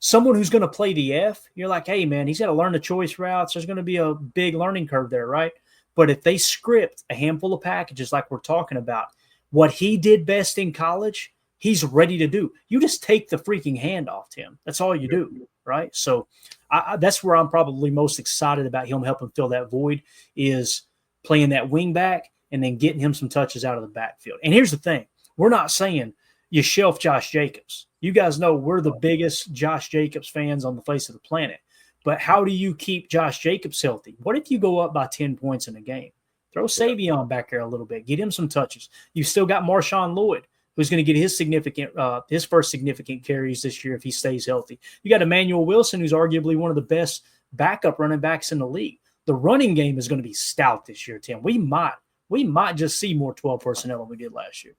someone who's going to play the F, you're like, hey, man, he's got to learn the choice routes. There's going to be a big learning curve there, right? But if they script a handful of packages like we're talking about, what he did best in college, he's ready to do. You just take the freaking hand off him. That's all you do, right? So that's where I'm probably most excited about him helping fill that void, is playing that wing back and then getting him some touches out of the backfield. And here's the thing. We're not saying you shelf Josh Jacobs. You guys know we're the biggest Josh Jacobs fans on the face of the planet. But how do you keep Josh Jacobs healthy? What if you go up by 10 points in a game? Throw Savion back there a little bit. Get him some touches. You still got Marshawn Lloyd, who's going to get his first significant carries this year if he stays healthy. You got Emmanuel Wilson, who's arguably one of the best backup running backs in the league. The running game is going to be stout this year, Tim. We might just see more 12 personnel than we did last year.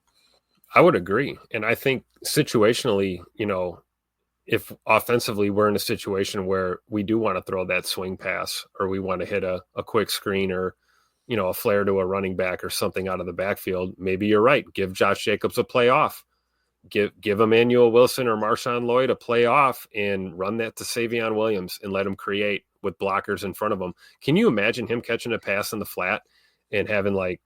I would agree. And I think situationally, if offensively we're in a situation where we do want to throw that swing pass, or we want to hit a quick screen, or, a flare to a running back or something out of the backfield, maybe you're right. Give Josh Jacobs a play off. Give Emmanuel Wilson or Marshawn Lloyd a play off and run that to Savion Williams and let him create with blockers in front of him. Can you imagine him catching a pass in the flat and having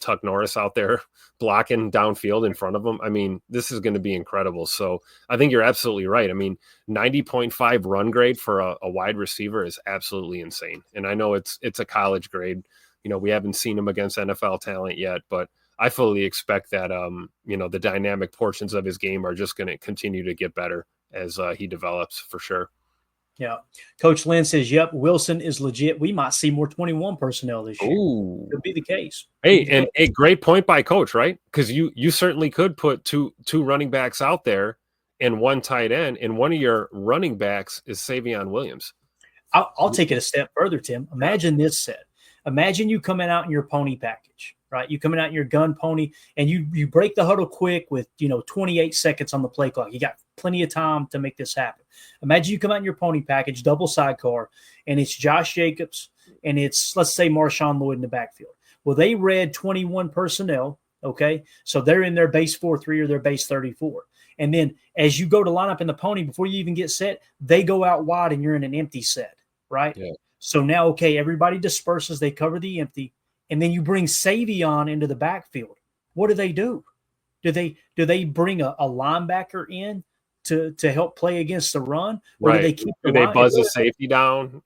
Tuck Norris out there blocking downfield in front of him? I mean, this is going to be incredible. So I think you're absolutely right. I mean, 90.5 run grade for a wide receiver is absolutely insane. And I know it's a college grade. We haven't seen him against NFL talent yet, but I fully expect that, the dynamic portions of his game are just going to continue to get better as he develops, for sure. Yeah. Coach Lynn says, yep, Wilson is legit. We might see more 21 personnel this year. Ooh. Could be the case. Hey, and a great point by Coach, right? Because you certainly could put two running backs out there and one tight end, and one of your running backs is Savion Williams. I'll take it a step further, Tim. Imagine this set. Imagine you coming out in your pony package, right? You coming out in your gun pony, and you break the huddle quick with 28 seconds on the play clock. You got plenty of time to make this happen. Imagine you come out in your pony package, double sidecar, and it's Josh Jacobs, and it's, let's say, Marshawn Lloyd in the backfield. Well, they read 21 personnel, okay? So they're in their base 4-3 or their base 34. And then as you go to line up in the pony, before you even get set, they go out wide and you're in an empty set, right? Yeah. So now, okay, everybody disperses. They cover the empty. And then you bring Savion into the backfield. What do? Do they bring a linebacker in to help play against the run? Or right. Do they buzz the safety down?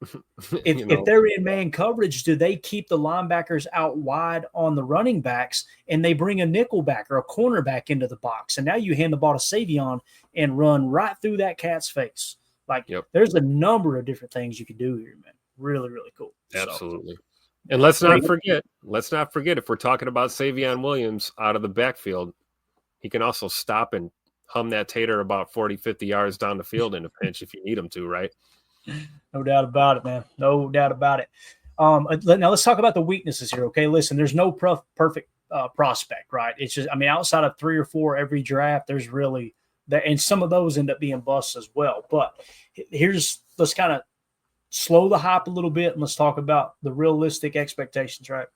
If they're in man coverage, do they keep the linebackers out wide on the running backs and they bring a nickel back or a cornerback into the box? And now you hand the ball to Savion and run right through that cat's face. There's a number of different things you can do here, man. Really, really cool. Absolutely. And let's not forget, if we're talking about Savion Williams out of the backfield, he can also stop and hum that tater about 40, 50 yards down the field in a pinch if you need him to, right? No doubt about it, man. No doubt about it. Now let's talk about the weaknesses here, okay? Listen, there's no perfect prospect, right? It's just, outside of 3 or 4 every draft, there's really – and some of those end up being busts as well. But let's kind of slow the hype a little bit, and let's talk about the realistic expectations, right?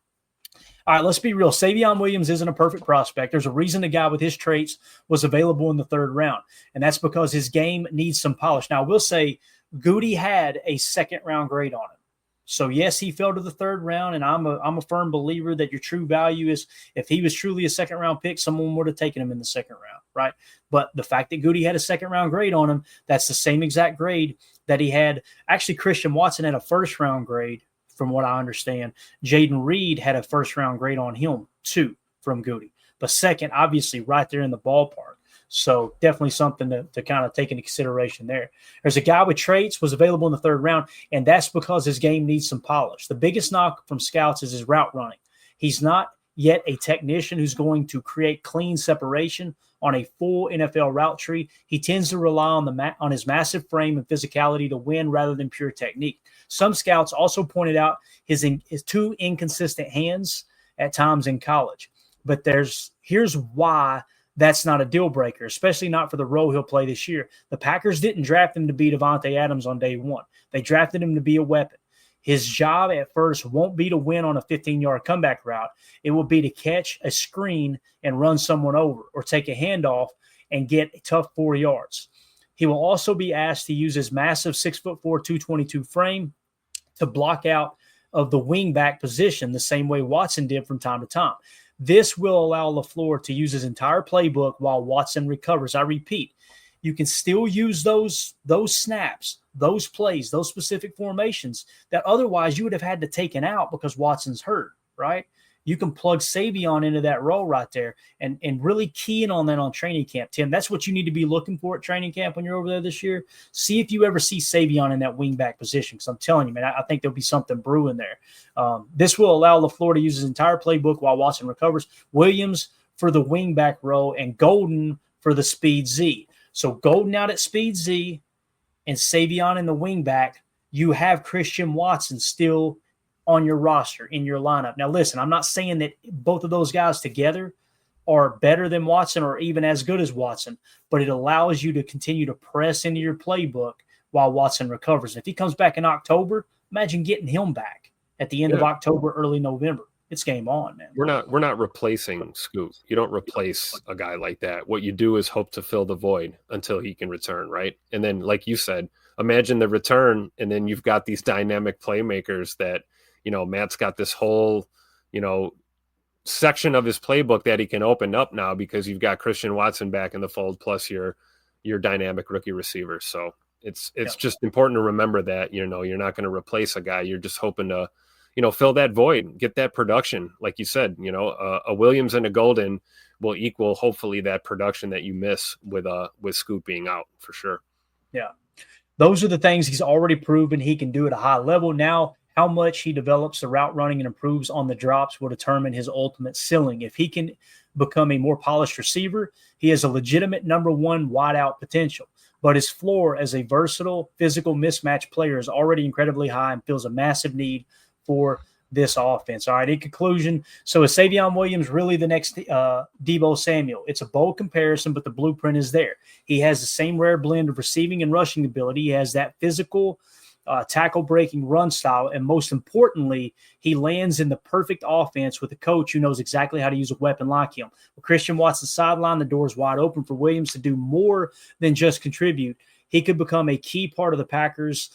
All right, let's be real. Savion Williams isn't a perfect prospect. There's a reason a guy with his traits was available in the 3rd round, and that's because his game needs some polish. Now, I will say Goody had a 2nd-round grade on him. So, yes, he fell to the 3rd round, and I'm a firm believer that your true value is if he was truly a 2nd-round pick, someone would have taken him in the 2nd round, right? But the fact that Goody had a 2nd-round grade on him, that's the same exact grade that he had. Actually, Christian Watson had a 1st-round grade, from what I understand. Jaden Reed had a 1st-round grade on him, too, from Goody. But 2nd, obviously, right there in the ballpark. So definitely something to kind of take into consideration there. There's a guy with traits was available in the 3rd round, and that's because his game needs some polish. The biggest knock from scouts is his route running. He's not yet a technician who's going to create clean separation on a full NFL route tree. He tends to rely on his massive frame and physicality to win rather than pure technique. Some scouts also pointed out his 2 inconsistent hands at times in college. But here's why that's not a deal breaker, especially not for the role he'll play this year. The Packers didn't draft him to be Devontae Adams on day 1. They drafted him to be a weapon. His job at first won't be to win on a 15-yard comeback route. It will be to catch a screen and run someone over or take a handoff and get a tough 4 yards. He will also be asked to use his massive 6'4", 222 frame to block out of the wing back position the same way Watson did from time to time. This will allow LaFleur to use his entire playbook while Watson recovers. I repeat, you can still use those snaps, those plays, those specific formations that otherwise you would have had to taken out because Watson's hurt, right? You can plug Savion into that role right there and really key in on that on training camp, Tim. That's what you need to be looking for at training camp when you're over there this year. See if you ever see Savion in that wingback position, because I'm telling you, man, I think there'll be something brewing there. This will allow LaFleur to use his entire playbook while Watson recovers. Williams for the wingback role and Golden for the speed Z. So Golden out at speed Z and Savion in the wingback, you have Christian Watson still on your roster, in your lineup. Now, listen, I'm not saying that both of those guys together are better than Watson or even as good as Watson, but it allows you to continue to press into your playbook while Watson recovers. And if he comes back in October, imagine getting him back at the end of October, early November. It's game on, man. We're not replacing Scoot. You don't replace a guy like that. What you do is hope to fill the void until he can return, right? And then, like you said, imagine the return, and then you've got these dynamic playmakers that, Matt's got this whole, section of his playbook that he can open up now because you've got Christian Watson back in the fold, plus your dynamic rookie receiver. So it's just important to remember that, you're not going to replace a guy. You're just hoping to, fill that void, get that production. Like you said, a Williams and a Golden will equal hopefully that production that you miss with Scoot being out, for sure. Yeah. Those are the things he's already proven he can do at a high level. Now, how much he develops the route running and improves on the drops will determine his ultimate ceiling. If he can become a more polished receiver, he has a legitimate number one wideout potential. But his floor as a versatile physical mismatch player is already incredibly high and feels a massive need for this offense. All right, in conclusion, so is Savion Williams really the next Deebo Samuel? It's a bold comparison, but the blueprint is there. He has the same rare blend of receiving and rushing ability. He has that physical tackle-breaking run style, and most importantly, he lands in the perfect offense with a coach who knows exactly how to use a weapon like him. With Christian Watson sideline, the door is wide open for Williams to do more than just contribute. He could become a key part of the Packers'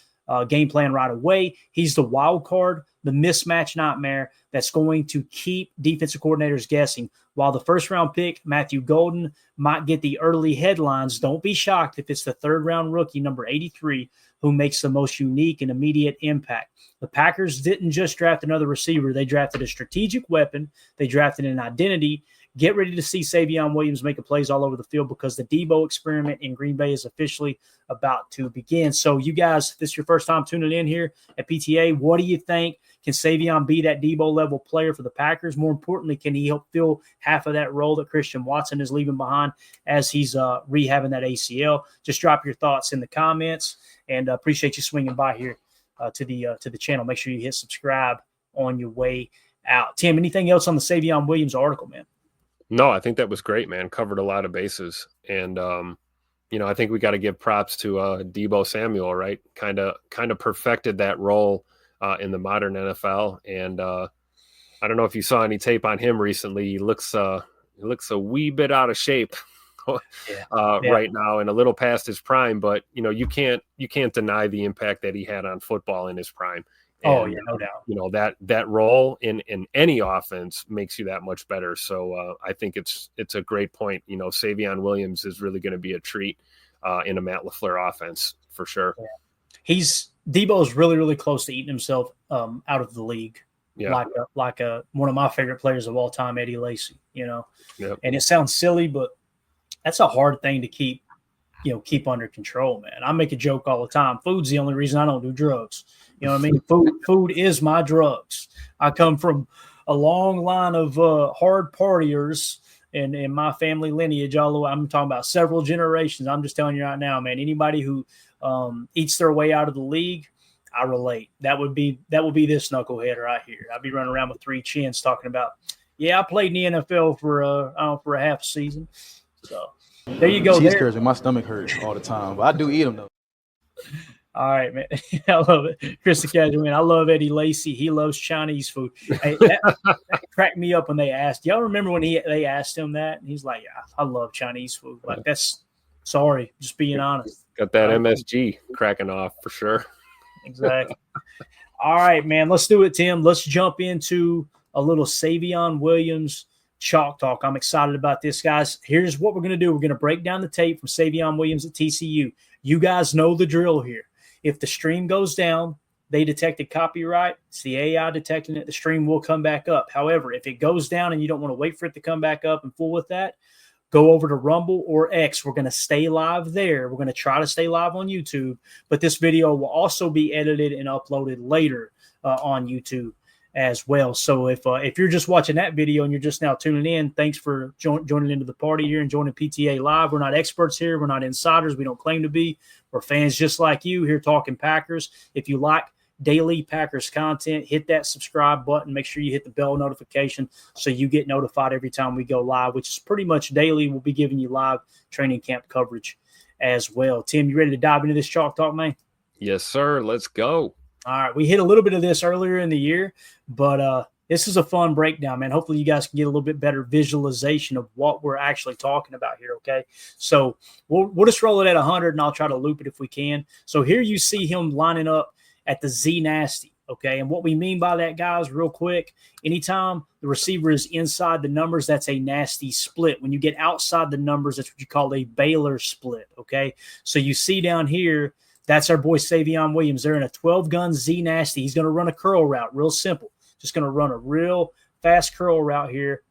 game plan right away. He's the wild card, the mismatch nightmare that's going to keep defensive coordinators guessing. While the first-round pick, Matthew Golden, might get the early headlines, don't be shocked if it's the third-round rookie, number 83, who makes the most unique and immediate impact. The Packers didn't just draft another receiver. They drafted a strategic weapon. They drafted an identity. Get ready to see Savion Williams making plays all over the field because the Deebo experiment in Green Bay is officially about to begin. So you guys, if this is your first time tuning in here at PTA, what do you think? Can Savion be that Deebo-level player for the Packers? More importantly, can he help fill half of that role that Christian Watson is leaving behind as he's rehabbing that ACL? Just drop your thoughts in the comments, and appreciate you swinging by here to the channel. Make sure you hit subscribe on your way out. Tim, anything else on the Savion Williams article, man? No, I think that was great, man. Covered a lot of bases. And, I think we got to give props to Deebo Samuel, right? Kind of perfected that role in the modern NFL. And I don't know if you saw any tape on him recently. He looks a wee bit out of shape right now and a little past his prime. But, you can't deny the impact that he had on football in his prime. And, no doubt. That role in any offense makes you that much better. So I think it's a great point. Savion Williams is really going to be a treat in a Matt LaFleur offense for sure. Yeah. Deebo is really, really close to eating himself out of the league. Yeah. Like one of my favorite players of all time, Eddie Lacy. Yep. And it sounds silly, but that's a hard thing to keep under control, man. I make a joke all the time. Food's the only reason I don't do drugs. You know what I mean? Food is my drugs. I come from a long line of hard partiers in my family lineage all the way. I'm talking about several generations. I'm just telling you right now, man, anybody who eats their way out of the league, I relate. That would be this knucklehead right here. I'd be running around with three chins talking about, I played in the NFL for a half a season. So there you go. Cheese curds and my stomach hurts all the time, but I do eat them though. All right, man. I love it. Chris the Casual, man. I love Eddie Lacy. He loves Chinese food. Hey, that cracked me up when they asked. Y'all remember when they asked him that? And he's like, I love Chinese food. Like, that's Sorry, just being honest. Got that MSG cracking off for sure. Exactly. All right, man. Let's do it, Tim. Let's jump into a little Savion Williams chalk talk. I'm excited about this, guys. Here's what we're going to do. We're going to break down the tape from Savion Williams at TCU. You guys know the drill here. If the stream goes down, they detected copyright. It's the AI detecting it. The stream will come back up. However, if it goes down and you don't want to wait for it to come back up and fool with that, go over to Rumble or X. We're going to stay live there. We're going to try to stay live on YouTube, but this video will also be edited and uploaded later on YouTube as well. So if you're just watching that video and you're just now tuning in, thanks for joining into the party here and joining PTA Live. We're not experts here. We're not insiders. We don't claim to be. We're fans just like you here talking Packers. If you like daily Packers content, hit that subscribe button. Make sure you hit the bell notification so you get notified every time we go live, which is pretty much daily. We'll be giving you live training camp coverage as well. Tim, you ready to dive into this chalk talk, man? Yes, sir. Let's go. All right. We hit a little bit of this earlier in the year, but this is a fun breakdown, man. Hopefully you guys can get a little bit better visualization of what we're actually talking about here, okay? So we'll just roll it at 100, and I'll try to loop it if we can. So here you see him lining up at the Z nasty, okay? And what we mean by that, guys, real quick, anytime the receiver is inside the numbers, that's a nasty split. When you get outside the numbers, that's what you call a Baylor split, okay? So you see down here, that's our boy Savion Williams. They're in a 12-gun Z nasty. He's going to run a curl route, real simple. Just going to run a real fast curl route here.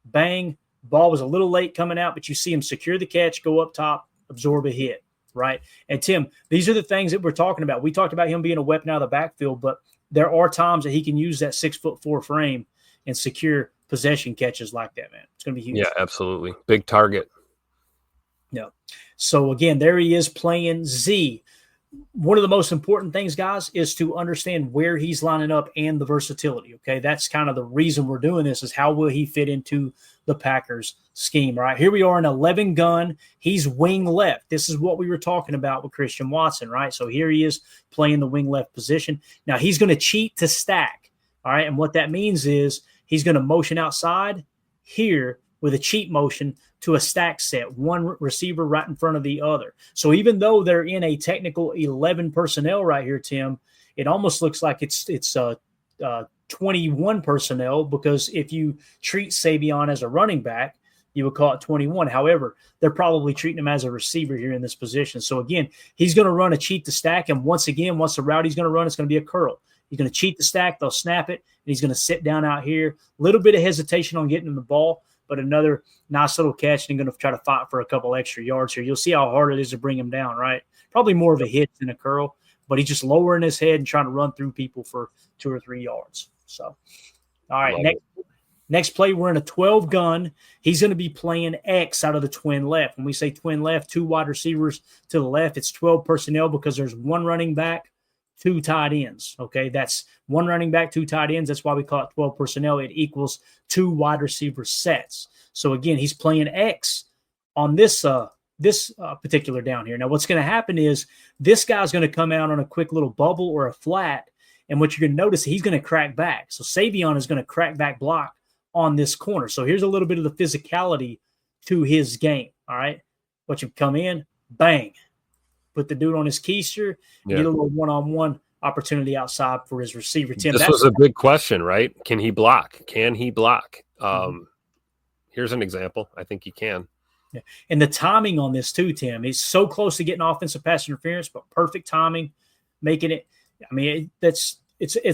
Bang. Ball was a little late coming out, but you see him secure the catch, go up top, absorb a hit, right? And, Tim, these are the things that we're talking about. We talked about him being a weapon out of the backfield, but there are times that he can use that 6'4" frame and secure possession catches like that, man. It's going to be huge. Yeah, absolutely. Big target. Yeah. So, again, there he is playing Z. One of the most important things, guys, is to understand where he's lining up and the versatility, okay? That's kind of the reason we're doing this, is how will he fit into the Packers scheme, right? Here we are in 11 gun. He's wing left. This is what we were talking about with Christian Watson, right? So here he is playing the wing left position. Now he's going to cheat to stack, all right? And what that means is he's going to motion outside here with a cheat motion to a stack set, one receiver right in front of the other. So even though they're in a technical 11 personnel right here, Tim, it almost looks like it's 21 personnel, because if you treat Savion as a running back, you would call it 21. However, they're probably treating him as a receiver here in this position. So again, he's going to run a cheat to stack, and once again, once the route he's going to run, it's going to be a curl. He's going to cheat the stack, they'll snap it, and he's going to sit down out here. A little bit of hesitation on getting him the ball, but another nice little catch, and going to try to fight for a couple extra yards here. You'll see how hard it is to bring him down, right? Probably more of a hit than a curl, but he's just lowering his head and trying to run through people for 2 or 3 yards. So, all right, next play, we're in a 12 gun. He's going to be playing X out of the twin left. When we say twin left, 2 wide receivers to the left, it's 12 personnel because there's 1 running back, 2 tight ends. Okay, that's 1 running back, 2 tight ends. That's why we call it 12 personnel. It equals 2 wide receiver sets. So again, he's playing X on this particular down here. Now, what's going to happen is this guy's going to come out on a quick little bubble or a flat, and what you're going to notice, he's going to crack back. So Savion is going to crack back block on this corner. So here's a little bit of the physicality to his game. All right, what you come in, bang, put the dude on his keister, get a little one-on-one opportunity outside for his receiver. Tim, this was a big question, right? Can he block? Can he block? Here's an example. I think he can. Yeah. And the timing on this too, Tim, he's so close to getting offensive pass interference, but perfect timing, making it. I mean, it's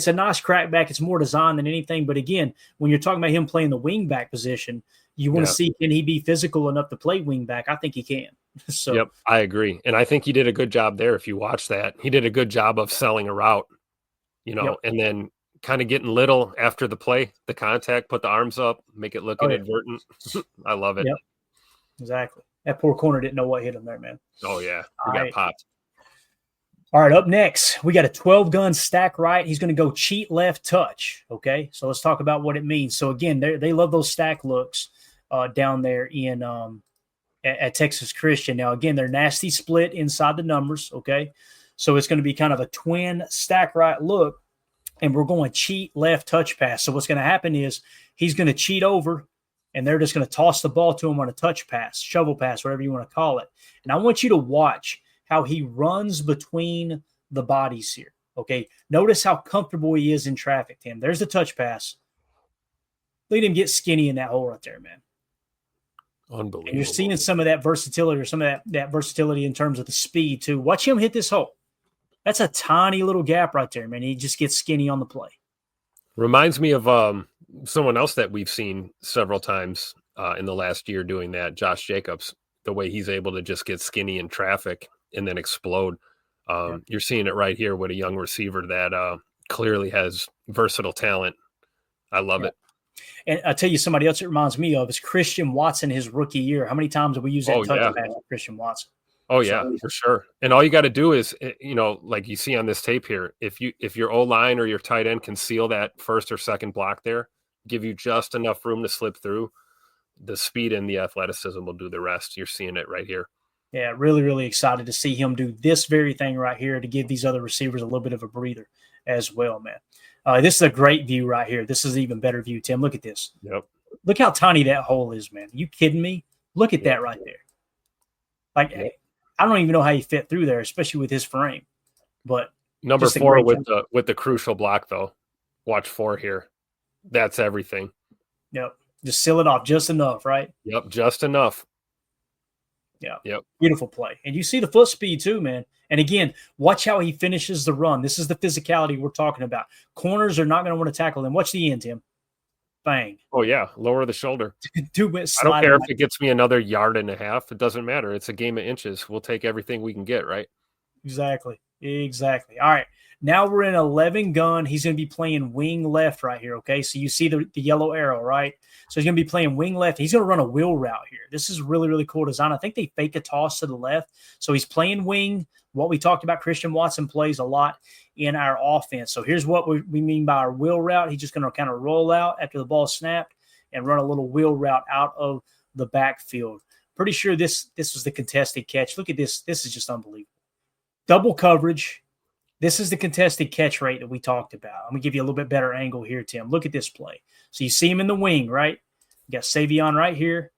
a nice crackback. It's more design than anything. But again, when you're talking about him playing the wing back position, you want to see, can he be physical enough to play wing back? I think he can. So, yep, I agree. And I think he did a good job there. If you watch that, he did a good job of selling a route, and then kind of getting little after the play, the contact, put the arms up, make it look inadvertent. I love it. Yep, exactly. That poor corner didn't know what hit him there, man. Oh, yeah. We got popped. All right, up next, we got a 12-gun stack right. He's going to go cheat left touch, okay? So let's talk about what it means. So, again, they love those stack looks down there in at Texas Christian. Now, again, they're nasty split inside the numbers, okay? So it's going to be kind of a twin stack right look, and we're going cheat left touch pass. So what's going to happen is he's going to cheat over, and they're just going to toss the ball to him on a touch pass, shovel pass, whatever you want to call it. And I want you to watch how he runs between the bodies here. Okay, notice how comfortable he is in traffic, Tim. There's the touch pass. Look at him get skinny in that hole right there, man. Unbelievable. And you're seeing some of that versatility, or some of that versatility in terms of the speed too. Watch him hit this hole. That's a tiny little gap right there, man. He just gets skinny on the play. Reminds me of someone else that we've seen several times in the last year doing that, Josh Jacobs, the way he's able to just get skinny in traffic and then explode. You're seeing it right here with a young receiver that clearly has versatile talent. I love it. And I'll tell you, somebody else it reminds me of is Christian Watson, his rookie year. How many times have we used that touch pass with Christian Watson? Oh, yeah, for sure. And all you got to do is, like you see on this tape here, if your O-line or your tight end can seal that first or second block there, give you just enough room to slip through, the speed and the athleticism will do the rest. You're seeing it right here. Yeah, really, really excited to see him do this very thing right here to give these other receivers a little bit of a breather as well, man. This is a great view right here. This is an even better view, Tim. Look at this. Yep. Look how tiny that hole is, man. Are you kidding me? Look at that right there. Like, I don't even know how he fit through there, especially with his frame. But number 4 with the crucial block, though. Watch 4 here. That's everything. Yep. Just seal it off just enough, right? Yep, just enough. Yeah. Yep. Beautiful play. And you see the foot speed too, man. And again, watch how he finishes the run. This is the physicality we're talking about. Corners are not going to want to tackle him. Watch the end, Tim. Bang. Oh, yeah. Lower the shoulder. I don't care if it gets me another yard and a half. It doesn't matter. It's a game of inches. We'll take everything we can get, right? Exactly. All right. Now we're in 11 gun. He's going to be playing wing left right here, okay? So you see the yellow arrow, right? So he's going to be playing wing left. He's going to run a wheel route here. This is really, really cool design. I think they fake a toss to the left. So he's playing wing. What we talked about, Christian Watson plays a lot in our offense. So here's what we mean by our wheel route. He's just going to kind of roll out after the ball snapped and run a little wheel route out of the backfield. Pretty sure this was the contested catch. Look at this. This is just unbelievable. Double coverage. This is the contested catch rate that we talked about. I'm going to give you a little bit better angle here, Tim. Look at this play. So you see him in the wing, right? You got Savion right here.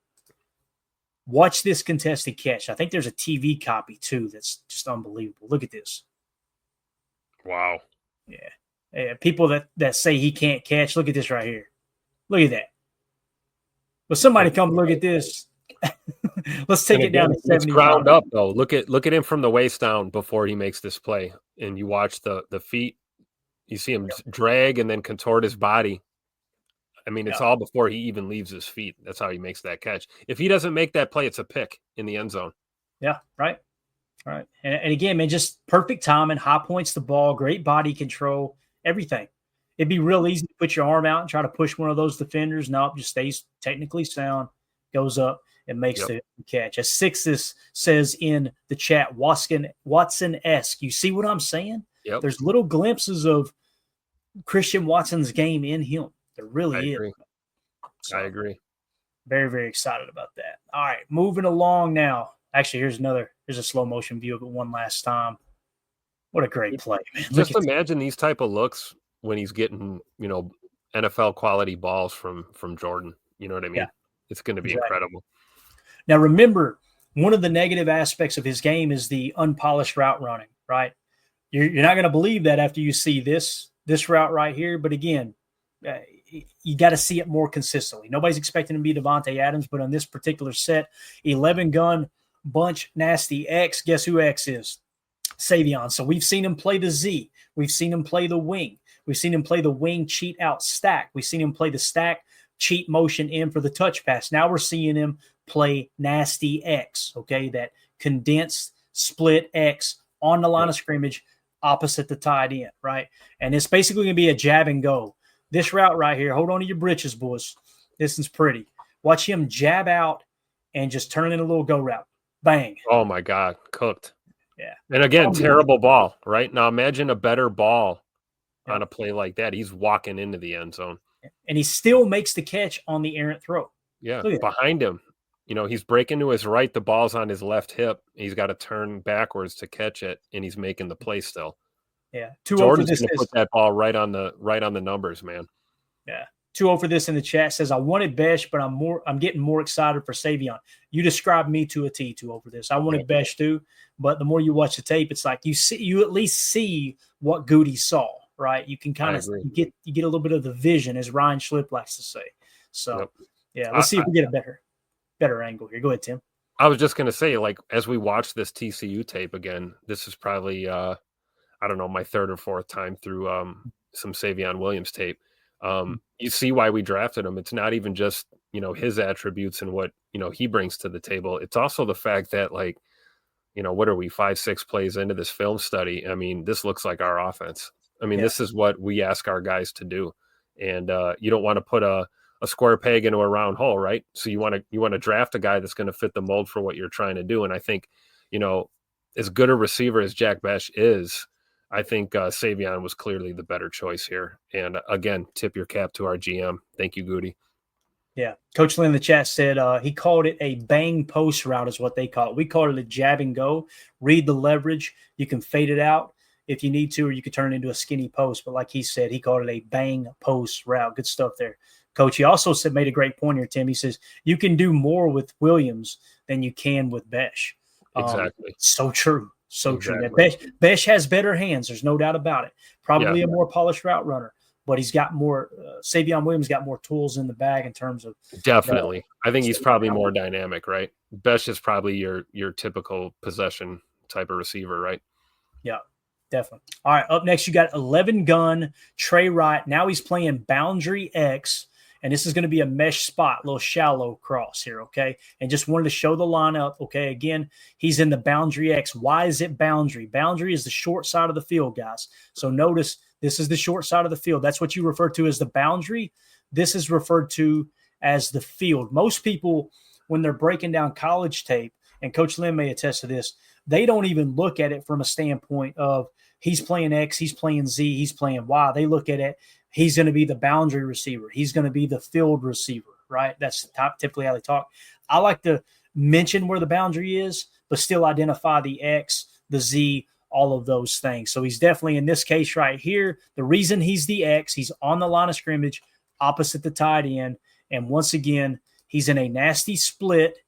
Watch this contested catch. I think there's a TV copy, too, that's just unbelievable. Look at this. Wow. Yeah. People that say he can't catch, look at this right here. Look at that. But somebody come look at this. Let's take it down to 70. It's ground up, though. Look at him from the waist down before he makes this play. And you watch the feet. You see him drag and then contort his body. I mean, it's all before he even leaves his feet. That's how he makes that catch. If he doesn't make that play, it's a pick in the end zone. Yeah, right. All right. And again, man, just perfect timing, high points the ball, great body control, everything. It'd be real easy to put your arm out and try to push one of those defenders. Nope, just stays technically sound, goes up, and makes the catch. As Sixes says in the chat, Watson-esque. You see what I'm saying? Yep. There's little glimpses of Christian Watson's game in him. There really is. I agree. Very, very excited about that. All right, moving along now. Actually, here's a slow motion view of it one last time. What a great play, man. Just imagine these type of looks when he's getting, NFL quality balls from Jordan. You know what I mean? Yeah. It's going to be incredible. Now, remember, one of the negative aspects of his game is the unpolished route running, right? You're not going to believe that after you see this route right here. But again, you got to see it more consistently. Nobody's expecting him to be Devontae Adams, but on this particular set, 11 gun bunch nasty X. Guess who X is? Savion. So we've seen him play the Z. We've seen him play the wing. We've seen him play the wing cheat out stack. We've seen him play the stack cheat motion in for the touch pass. Now we're seeing him play nasty X, okay, that condensed split X on the line of scrimmage opposite the tight end, right? And it's basically going to be a jab and go. This route right here, hold on to your britches, boys. This is pretty. Watch him jab out and just turn in a little go route. Bang. Oh, my God. Cooked. Yeah. And again, terrible ball, right? Now imagine a better ball on a play like that. He's walking into the end zone. And he still makes the catch on the errant throw. Yeah, behind him. He's breaking to his right. The ball's on his left hip. He's got to turn backwards to catch it, and he's making the play still. Yeah. Jordan's going to put that ball right on the numbers, man. Yeah. 2-0 for this in the chat says, I wanted Besh, but I'm getting more excited for Savion. You described me to a T, 2-0 for this. I wanted Besh too, but the more you watch the tape, it's like you at least see what Goody saw, right? You can kind of get a little bit of the vision, as Ryan Schlip likes to say. So yeah, let's see if we get a better angle here. Go ahead, Tim. I was just going to say, like, as we watch this TCU tape again, this is probably, I don't know, my third or fourth time through some Savion Williams tape. You see why we drafted him. It's not even just, his attributes and what, he brings to the table. It's also the fact that, like, what are we, 5-6 plays into this film study? I mean, this looks like our offense. I mean, this is what we ask our guys to do. And you don't want to put a square peg into a round hole, right? So you want to draft a guy that's going to fit the mold for what you're trying to do. And I think, as good a receiver as Jack Besh is, I think Savion was clearly the better choice here. And again, tip your cap to our GM. Thank you, Goody. Yeah. Coach Lynn in the chat said he called it a bang post route is what they call it. We call it a jab and go. Read the leverage. You can fade it out if you need to, or you could turn it into a skinny post. But like he said, he called it a bang post route. Good stuff there. Coach, he also made a great point here, Tim. He says, you can do more with Williams than you can with Besh. Exactly. So true. So exactly. True. Besh has better hands. There's no doubt about it. Probably a more polished route runner, but he's got more Savion Williams got more tools in the bag in terms of. Definitely. I think he's probably more dynamic, right? Besh is probably your typical possession type of receiver, right? Yeah. Definitely. All right. Up next, you got 11 gun Trey Wright. Now he's playing boundary X. And this is going to be a mesh spot, a little shallow cross here, okay? And just wanted to show the lineup, okay? Again, he's in the boundary X. Why is it boundary? Boundary is the short side of the field, guys. So notice this is the short side of the field. That's what you refer to as the boundary. This is referred to as the field. Most people, when they're breaking down college tape, and Coach Lynn may attest to this, they don't even look at it from a standpoint of he's playing X, he's playing Z, he's playing Y. They look at it, he's going to be the boundary receiver. He's going to be the field receiver, right? That's typically how they talk. I like to mention where the boundary is, but still identify the X, the Z, all of those things. So he's definitely, in this case right here, the reason he's the X, he's on the line of scrimmage opposite the tight end. And once again, he's in a nasty split,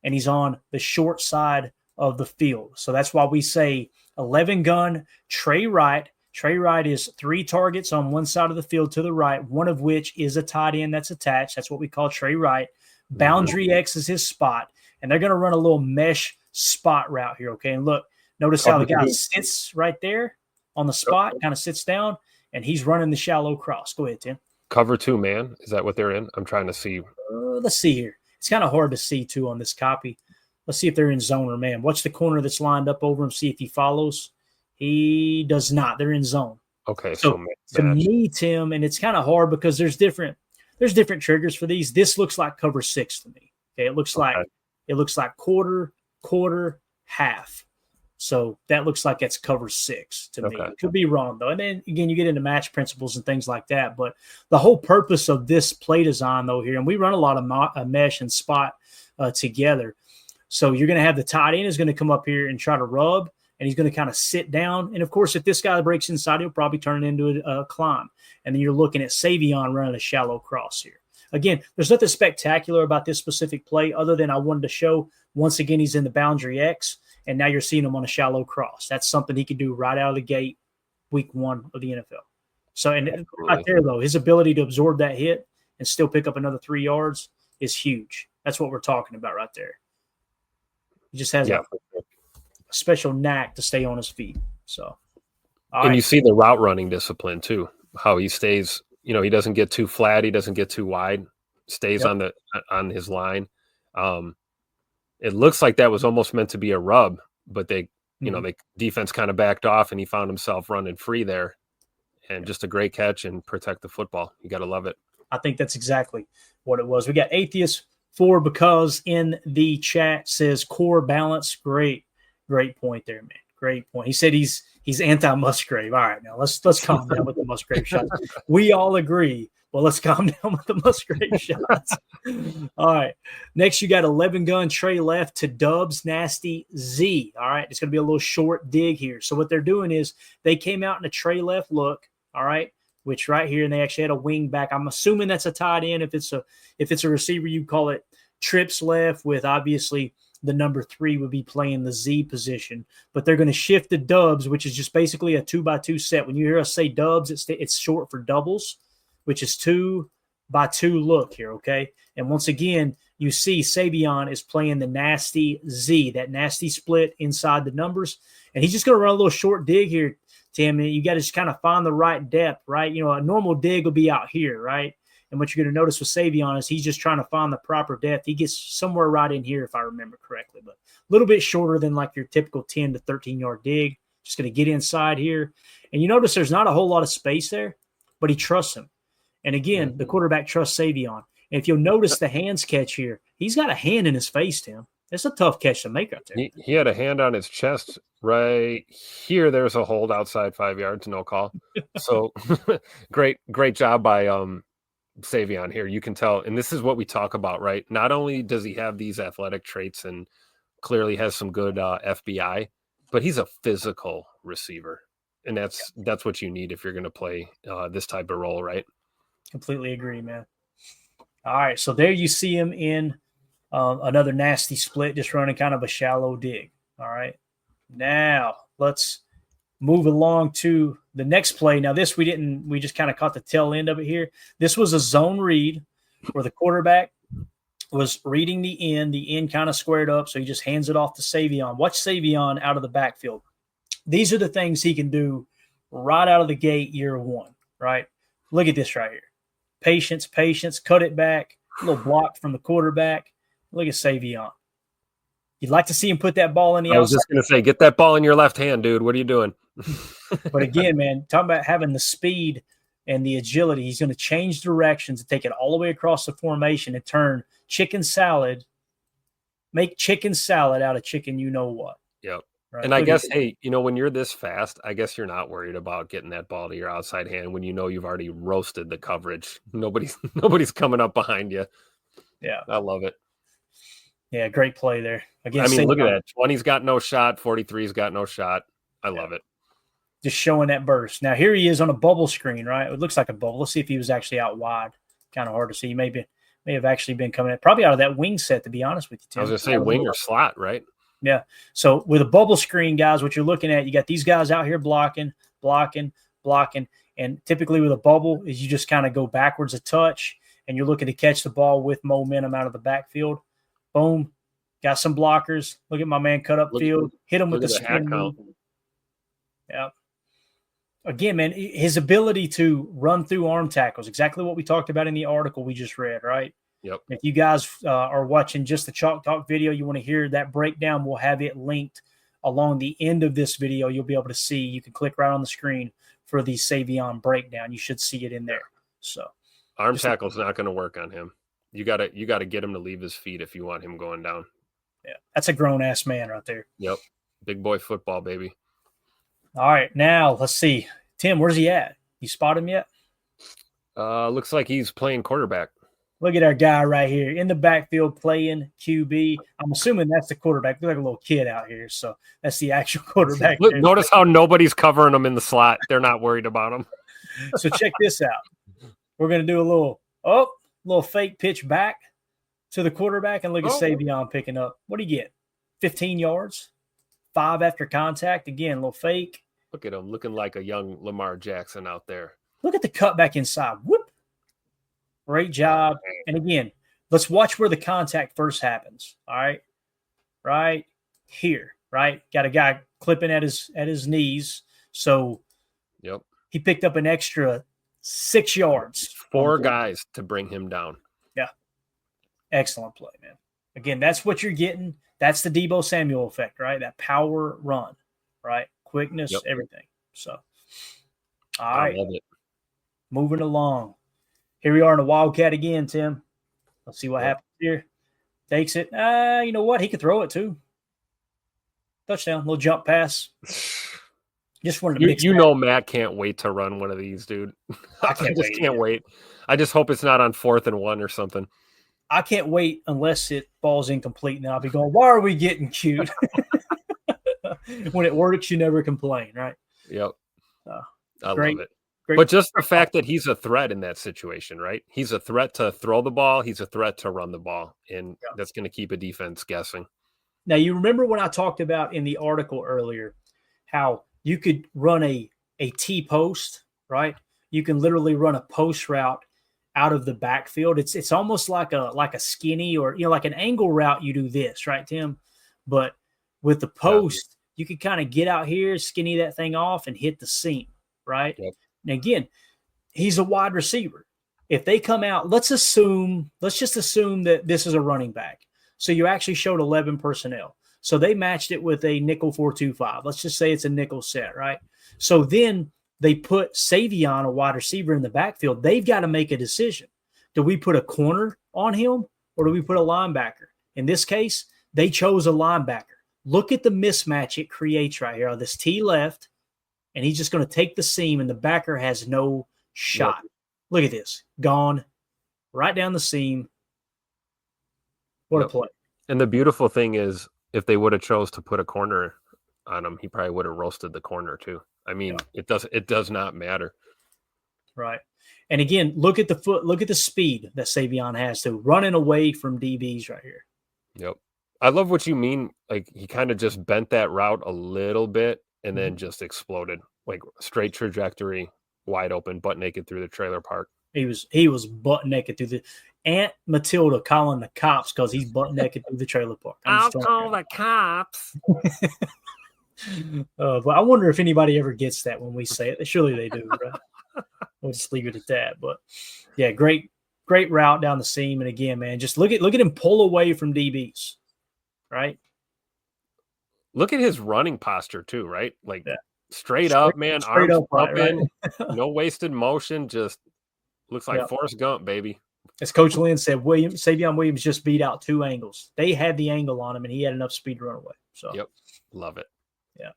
and he's on the short side of the field. So that's why we say 11 gun, Trey Wright. Trey Wright is 3 targets on one side of the field to the right, one of which is a tight end that's attached. That's what we call Trey Wright. Boundary X is his spot, and they're going to run a little mesh spot route here, okay? And look, notice how the guy sits right there on the spot, kind of sits down, and he's running the shallow cross. Go ahead, Tim. Cover 2 man. Is that what they're in? I'm trying to see. Let's see here. It's kind of hard to see, too, on this copy. Let's see if they're in zone or man. Watch the corner that's lined up over him, see if he follows. He does not. They're in zone. Okay. So to me, Tim, and it's kind of hard because there's different triggers for these. This looks like cover 6 to me. Okay. It looks like quarter, half. So that looks like it's cover 6 to me. Could be wrong though. And then again, you get into match principles and things like that. But the whole purpose of this play design though here, and we run a lot of mesh and spot together. So you're going to have the tight end is going to come up here and try to rub, and he's going to kind of sit down. And, of course, if this guy breaks inside, he'll probably turn it into a climb. And then you're looking at Savion running a shallow cross here. Again, there's nothing spectacular about this specific play other than I wanted to show, once again, he's in the boundary X, and now you're seeing him on a shallow cross. That's something he could do right out of the gate week 1 of the NFL. So, and right there, though, his ability to absorb that hit and still pick up another 3 yards is huge. That's what we're talking about right there. He just has a special knack to stay on his feet. So, you see the route running discipline too, how he stays, he doesn't get too flat. He doesn't get too wide, stays on his line. It looks like that was almost meant to be a rub, but they defense kind of backed off and he found himself running free there, and just a great catch and protect the football. You got to love it. I think that's exactly what it was. We got Atheist 4 because in the chat says core balance. Great point there, man. Great point. He said he's anti-Musgrave. All right, now let's calm down with the Musgrave shots. We all agree. Well, let's calm down with the Musgrave shots. All right. Next, you got 11 gun Trey left to Dubs Nasty Z. All right. It's going to be a little short dig here. So what they're doing is they came out in a Trey left look. All right. which right here, and they actually had a wing back. I'm assuming that's a tight end. If it's a receiver, you call it trips left, with obviously the number 3 would be playing the Z position. But they're going to shift the dubs, which is just basically a 2x2 set. When you hear us say dubs, it's short for doubles, which is 2x2 look here, okay? And once again, you see Savion is playing the nasty Z, that nasty split inside the numbers. And he's just going to run a little short dig here, Tim. You got to just kind of find the right depth, right? You know, a normal dig will be out here, right? And what you're going to notice with Savion is he's just trying to find the proper depth. He gets somewhere right in here, if I remember correctly, but a little bit shorter than like your typical 10 to 13-yard dig. Just going to get inside here. And you notice there's not a whole lot of space there, but he trusts him. And again, the quarterback trusts Savion. And if you'll notice the hands catch here, he's got a hand in his face, Tim. It's a tough catch to make out there. He had a hand on his chest right here. There's a hold outside 5 yards, no call. So great job by Savion here. You can tell, and this is what we talk about, right? Not only does he have these athletic traits and clearly has some good FBI, but he's a physical receiver, and that's what you need if you're going to play this type of role, right? Completely agree, man. All right, so there you see him in another nasty split, just running kind of a shallow dig. All right, now let's move along to the next play. Now this we just kind of caught the tail end of it here. This was a zone read where the quarterback was reading the end kind of squared up, so he just hands it off to Savion. Watch Savion out of the backfield. These are the things he can do right out of the gate year one, right? Look at this right here. Patience, cut it back, a little block from the quarterback. Look at Savion. You'd like to see him put that ball in the outside. I was just going to say, get that ball in your left hand, dude. What are you doing? But again, man, talking about having the speed and the agility, he's going to change directions and take it all the way across the formation and turn make chicken salad out of chicken you know what. Yep. Right? And I guess, hey, when you're this fast, I guess you're not worried about getting that ball to your outside hand when you know you've already roasted the coverage. Nobody's coming up behind you. Yeah. I love it. Yeah, great play there. Again, I mean, look at that. 20's got no shot. 43's got no shot. I love it. Just showing that burst. Now, here he is on a bubble screen, right? It looks like a bubble. Let's see if he was actually out wide. Kind of hard to see. He may have actually been coming in. Probably out of that wing set, to be honest with you, Tim. I was going to say wing or slot, right? Yeah. So with a bubble screen, guys, what you're looking at, you got these guys out here blocking. And typically with a bubble is you just kind of go backwards a touch and you're looking to catch the ball with momentum out of the backfield. Boom. Got some blockers. Look at my man cut up field. Hit him with the spin move. Yeah. Again, man, his ability to run through arm tackles, exactly what we talked about in the article we just read, right? Yep. If you guys are watching just the Chalk Talk video, you want to hear that breakdown, we'll have it linked along the end of this video. You'll be able to see. You can click right on the screen for the Savion breakdown. You should see it in there. So arm tackle's not going to work on him. You got to get him to leave his feet if you want him going down. Yeah, that's a grown-ass man right there. Yep. Big boy football, baby. All right, now let's see. Tim, where's he at? You spot him yet? Looks like he's playing quarterback. Look at our guy right here in the backfield playing QB. I'm assuming that's the quarterback. Look like a little kid out here, so that's the actual quarterback. Look, notice how nobody's covering him in the slot. They're not worried about him. So check this out. We're going to do a little fake pitch back to the quarterback, and look at Savion picking up. What do you get? 15 yards, 5 after contact. Again, a little fake. Look at him looking like a young Lamar Jackson out there. Look at the cutback inside. Whoop. Great job. And again, let's watch where the contact first happens. All right. Right here. Right. Got a guy clipping at his knees. So yep. He picked up an extra 6 yards. 4 guys to bring him down. Yeah. Excellent play, man. Again, that's what you're getting. That's the Deebo Samuel effect, right? That power run, right? Quickness, everything. So, all right. I love it. Moving along. Here we are in a Wildcat again, Tim. Let's see what happens here. Takes it. You know what? He could throw it too. Touchdown. Little jump pass. Just wanted to mix Matt can't wait to run one of these, dude. I can't wait. I just hope it's not on 4th and 1 or something. I can't wait unless it falls incomplete, and I'll be going, why are we getting cute? When it works, you never complain, right? Yep. I great, love it. great. But just the fact that he's a threat in that situation, right? He's a threat to throw the ball. He's a threat to run the ball. And that's going to keep a defense guessing. Now, you remember when I talked about in the article earlier how you could run a T post, right? You can literally run a post route out of the backfield. It's almost like a skinny or, like an angle route. You do this, right, Tim? But with the post, you can kind of get out here, skinny that thing off, and hit the seam, right? Yep. And again, he's a wide receiver. If they come out, let's just assume that this is a running back. So you actually showed 11 personnel. So they matched it with a nickel 4-2-5. Let's just say it's a nickel set, right? So then they put Savion, a wide receiver, in the backfield. They've got to make a decision. Do we put a corner on him or do we put a linebacker? In this case, they chose a linebacker. Look at the mismatch it creates right here. This T left, and he's just going to take the seam, and the backer has no shot. Yep. Look at this. Gone right down the seam. What a play. And the beautiful thing is, if they would have chose to put a corner on him, he probably would have roasted the corner too. I mean, it does not matter. Right. And again, look at the speed that Savion has to running away from DBs right here. Yep. I love what you mean. Like, he kind of just bent that route a little bit and then just exploded, like straight trajectory, wide open, butt naked through the trailer park. He was butt naked through the Aunt Matilda calling the cops because he's butt naked through the trailer park. I'll call the cops. But I wonder if anybody ever gets that when we say it. Surely they do, right? We'll just leave it at that. But yeah, great route down the seam. And again, man, just look at him pull away from DBs, right? Look at his running posture too, right? Like straight up, man, arms up in, no wasted motion, just looks like Forrest Gump, baby. As Coach Lynn said, Savion Williams just beat out two angles. They had the angle on him, and he had enough speed to run away. So, yep, love it. Yeah.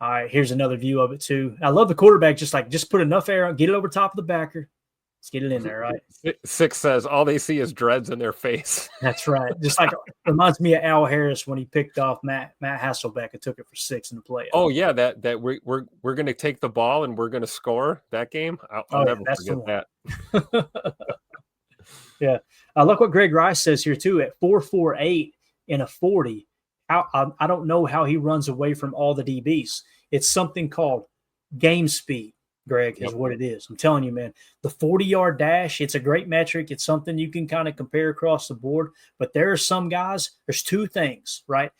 All right, here's another view of it too. I love the quarterback. Just put enough air on, get it over top of the backer. Let's get it in there, right? Six says all they see is dreads in their face. That's right. Just like reminds me of Al Harris when he picked off Matt Hasselbeck and took it for 6 in the playoff. Oh yeah, that we're going to take the ball and we're going to score that game. I'll never forget that. Yeah. Look what Greg Rice says here too. At 4.48 in a 40, I don't know how he runs away from all the DBs. It's something called game speed, Greg, is what it is. I'm telling you, man, the 40-yard dash, it's a great metric. It's something you can kind of compare across the board. But there are some guys, there's two things, right?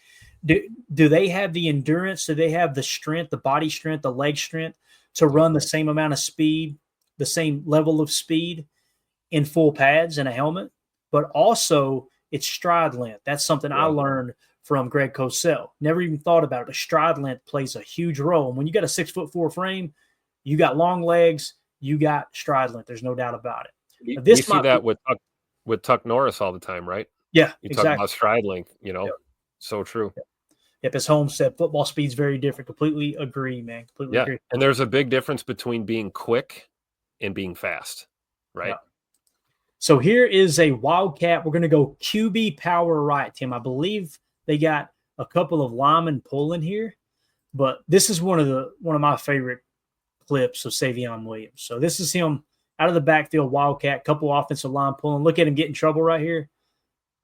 Do they have the endurance? Do they have the strength, the body strength, the leg strength to run the same amount of speed, the same level of speed in full pads and a helmet? But also it's stride length. That's something I learned from Greg Cosell. Never even thought about it. But stride length plays a huge role. And when you got a 6'4" frame, you got long legs, you got stride length. There's no doubt about it. You see that with Tuck Norris all the time, right? Yeah, you talk about stride length, so true. Yep, as Holmes said, football speed's very different. Completely agree, man. Completely agree. And there's a big difference between being quick and being fast, right? Yeah. So here is a Wildcat. We're going to go QB power right, Tim. I believe they got a couple of linemen pulling here, but this is one of my favorite clips of Savion Williams. So this is him out of the backfield, Wildcat, couple offensive line pulling. Look at him get in trouble right here.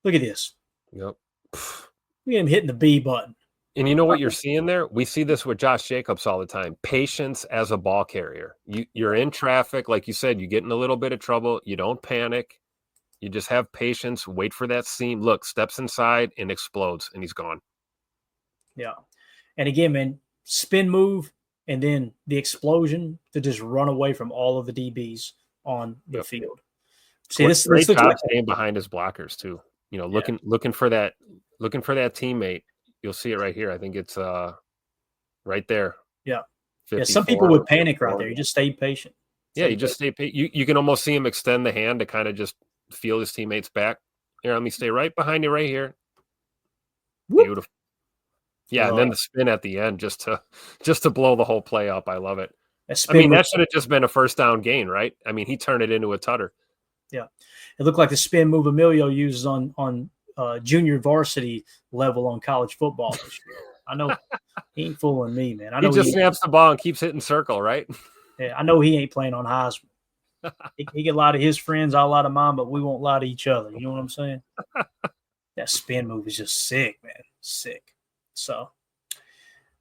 Look at this. Yep. Look at him hitting the B button. And you know what you're seeing there? We see this with Josh Jacobs all the time. Patience as a ball carrier. You're in traffic. Like you said, you get in a little bit of trouble. You don't panic. You just have patience. Wait for that seam. Look, steps inside and explodes, and he's gone. Yeah. And again, man, spin move and then the explosion to just run away from all of the DBs on the field. See, this looks like staying behind his blockers too. Looking for that teammate. You'll see it right here. I think it's right there. Yeah. Yeah. Some people would panic right there. You just stay patient. Yeah, you just stay patient. You can almost see him extend the hand to kind of just feel his teammates back. Here, let me stay right behind you right here. Whoop. Beautiful. Yeah, and then the spin at the end just to blow the whole play up. I love it. That should have just been a first down gain, right? I mean, he turned it into a tutter. Yeah. It looked like the spin move Emilio uses on junior varsity level on college football this year. I know he ain't fooling me, man. I know he just snaps the ball and keeps hitting circle, right? Yeah, I know he ain't playing on Heisman. He can lie to his friends, I'll lie to mine, but we won't lie to each other. You know what I'm saying? That spin move is just sick, man. Sick. So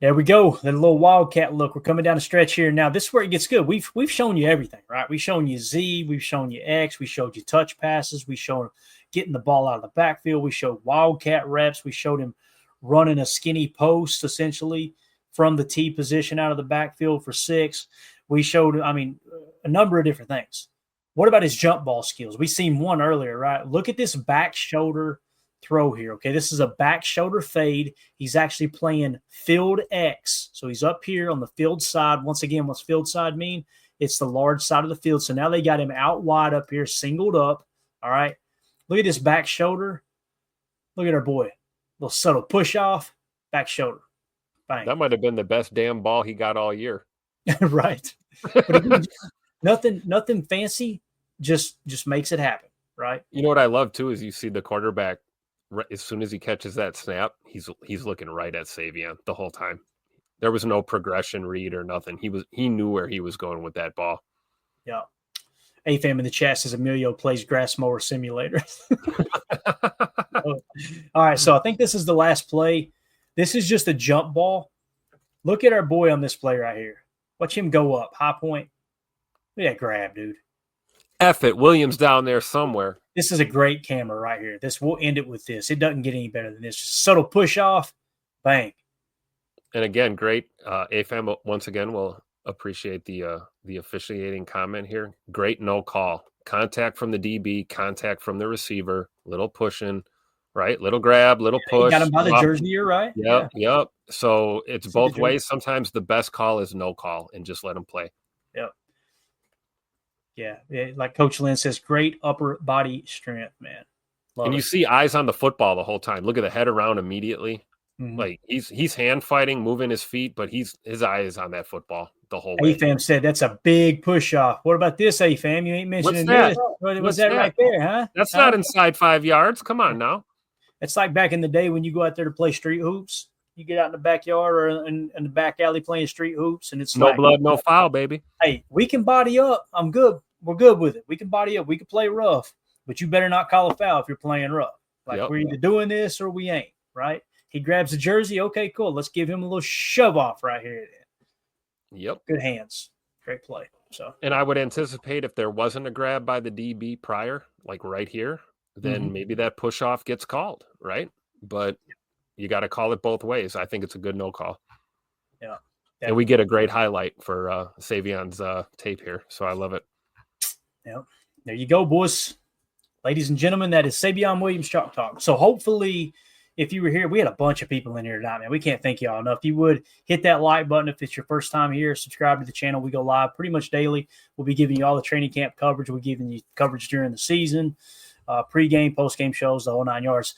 there we go. That little wildcat look. We're coming down the stretch here. Now, this is where it gets good. We've shown you everything, right? We've shown you Z. We've shown you X. We showed you touch passes. We showed getting the ball out of the backfield. We showed wildcat reps. We showed him running a skinny post, essentially, from the T position out of the backfield for 6. We showed, a number of different things. What about his jump ball skills? We seen one earlier, right? Look at this back shoulder throw here, okay? This is a back shoulder fade. He's actually playing field X. So he's up here on the field side. Once again, what's field side mean? It's the large side of the field. So now they got him out wide up here, singled up, all right? Look at this back shoulder. Look at our boy. Little subtle push off, back shoulder. Bang. That might have been the best damn ball he got all year. Right. But again, nothing fancy, just makes it happen, right? You know what I love too is you see the quarterback as soon as he catches that snap, he's looking right at Savion the whole time. There was no progression read or nothing. He knew where he was going with that ball. Yeah. AFAM in the chat says Emilio plays grass mower simulator. All right, so I think this is the last play. This is just a jump ball. Look at our boy on this play right here. Watch him go up. High point. Look at that grab, dude. F it. Williams down there somewhere. This is a great camera right here. We'll end it with this. It doesn't get any better than this. Just subtle push off. Bang. And again, great. AFAM once again will appreciate the officiating comment here. Great no call. Contact from the DB, contact from the receiver, little pushing, right? Little grab, little push. You got him by the jersey, you're right. Yep. So it's both ways. Sometimes the best call is no call and just let him play. Yep. Yeah. Like Coach Lynn says, great upper body strength, man. And you see eyes on the football the whole time. Look at the head around immediately. Mm-hmm. Like he's hand fighting, moving his feet, but his eye is on that football the whole way. AFAM said that's a big push off. What about this, AFAM? You ain't mentioning this. What's that right there, huh? That's not inside 5 yards. Come on now. It's like back in the day when you go out there to play street hoops. You get out in the backyard or in the back alley playing street hoops, and it's no blood, no foul, baby. Hey, we can body up. I'm good. We're good with it. We can body up. We can play rough, but you better not call a foul if you're playing rough. We're either doing this or we ain't, right? He grabs the jersey. Okay, cool. Let's give him a little shove off right here. Yep. Good hands. Great play. So, and I would anticipate if there wasn't a grab by the DB prior, like right here, then maybe that push off gets called, right? But you got to call it both ways. I think it's a good no call. Yeah. And we get a great highlight for Savion's tape here. So I love it. Yeah. There you go, boys. Ladies and gentlemen, that is Savion Williams Chalk Talk. So hopefully, if you were here, we had a bunch of people in here tonight, man. We can't thank y'all enough. If you would, hit that like button if it's your first time here. Subscribe to the channel. We go live pretty much daily. We'll be giving you all the training camp coverage. We're giving you coverage during the season, pregame, postgame shows, the whole 9 yards.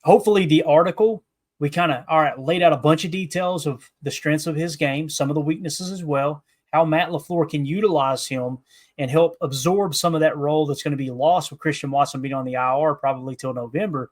Hopefully the article, we kind of laid out a bunch of details of the strengths of his game, some of the weaknesses as well, how Matt LaFleur can utilize him and help absorb some of that role that's going to be lost with Christian Watson being on the IR probably till November.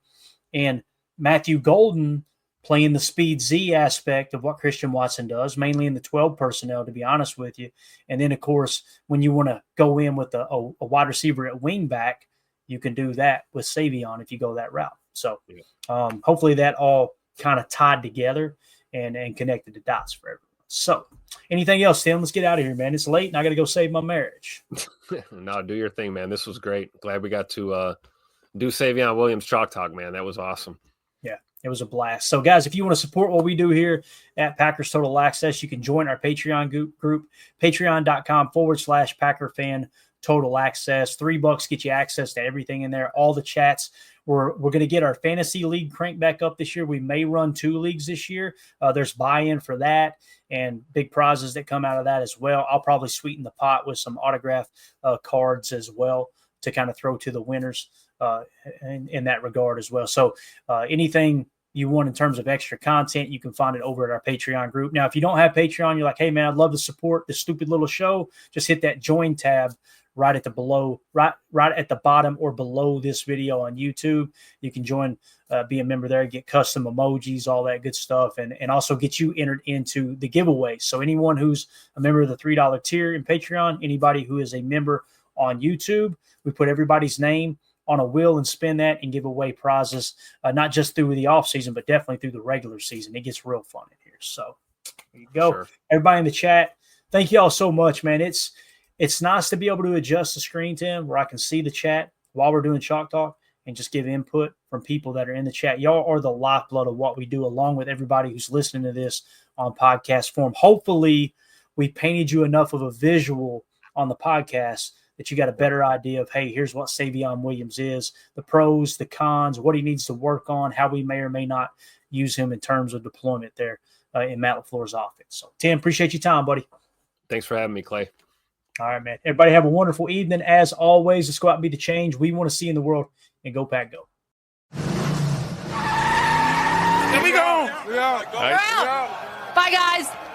And Matthew Golden playing the speed Z aspect of what Christian Watson does, mainly in the 12 personnel, to be honest with you. And then, of course, when you want to go in with a wide receiver at wing back, you can do that with Savion if you go that route. So hopefully that all kind of tied together and connected the dots for everyone. So anything else, Tim? Let's get out of here, man. It's late and I got to go save my marriage. No, do your thing, man. This was great. Glad we got to do Savion Williams Chalk Talk, man. That was awesome. Yeah, it was a blast. So, guys, if you want to support what we do here at Packers Total Access, you can join our Patreon group, patreon.com/Packer Fan Total Access. $3 get you access to everything in there, all the chats. We're going to get our fantasy league crank back up this year. We may run 2 leagues this year. There's buy-in for that and big prizes that come out of that as well. I'll probably sweeten the pot with some autograph cards as well to kind of throw to the winners in that regard as well. So anything you want in terms of extra content, you can find it over at our Patreon group. Now, if you don't have Patreon, you're like, hey, man, I'd love to support this stupid little show. Just hit that join tab right at the bottom or below this video on YouTube. You can join, be a member there, get custom emojis, all that good stuff, and also get you entered into the giveaway. So anyone who's a member of the $3 tier in Patreon, anybody who is a member on YouTube, we put everybody's name on a wheel and spin that and give away prizes, not just through the off season, but definitely through the regular season. It gets real fun in here. So there you go. Sure. Everybody in the chat, thank you all so much, man. It's nice to be able to adjust the screen, Tim, where I can see the chat while we're doing Chalk Talk and just give input from people that are in the chat. Y'all are the lifeblood of what we do, along with everybody who's listening to this on podcast form. Hopefully we painted you enough of a visual on the podcast that you got a better idea of, hey, here's what Savion Williams is, the pros, the cons, what he needs to work on, how we may or may not use him in terms of deployment there in Matt LaFleur's offense. So, Tim, appreciate your time, buddy. Thanks for having me, Clay. All right, man. Everybody have a wonderful evening. As always, let's go out and be the change we want to see in the world, and go Pack Go. Here we go. We out. Bye, guys.